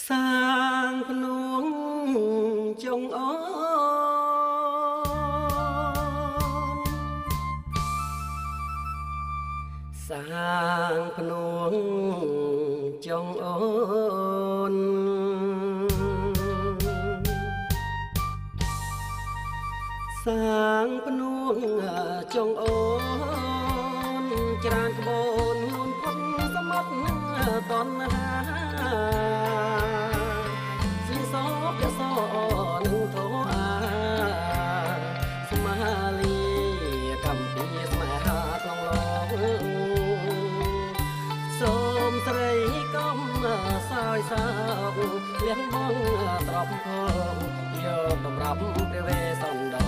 សាងភ្នំចុងអូនសាងភ្នំចុងអូនសាងភ្នំចុងអូនច្រានក្បូនលំផុតសមុទ្រតណ្ហាស៊ីសោកសោនឹងធោអាស្មាលីកម្ពីស្នេហាក្នុងលោកសូមស្រីកំសោយសោកលះបងត្រប់ផងយកតម្រាប់ព្រះវេសន្តរ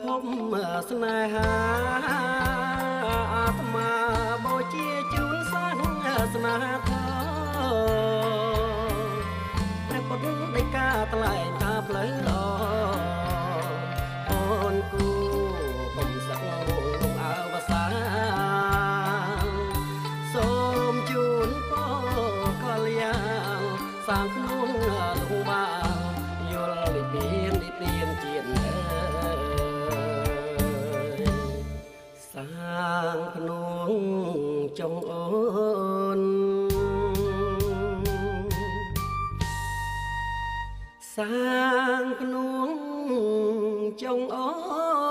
ភពស្នេហាអាត្មាបូជាជូនសាសស្នេហាធម៌ព្រះពុទ្ធដីកាថ្លែងថាផ្លូវល្អអូនគូបំសឹកងងអើវសាសូមជូនពរកល្យាណសាងក្នុងលោកបានយល់និព្វានជាតិសាងភ្នំចុងអូនសាងភ្នំចុងអូន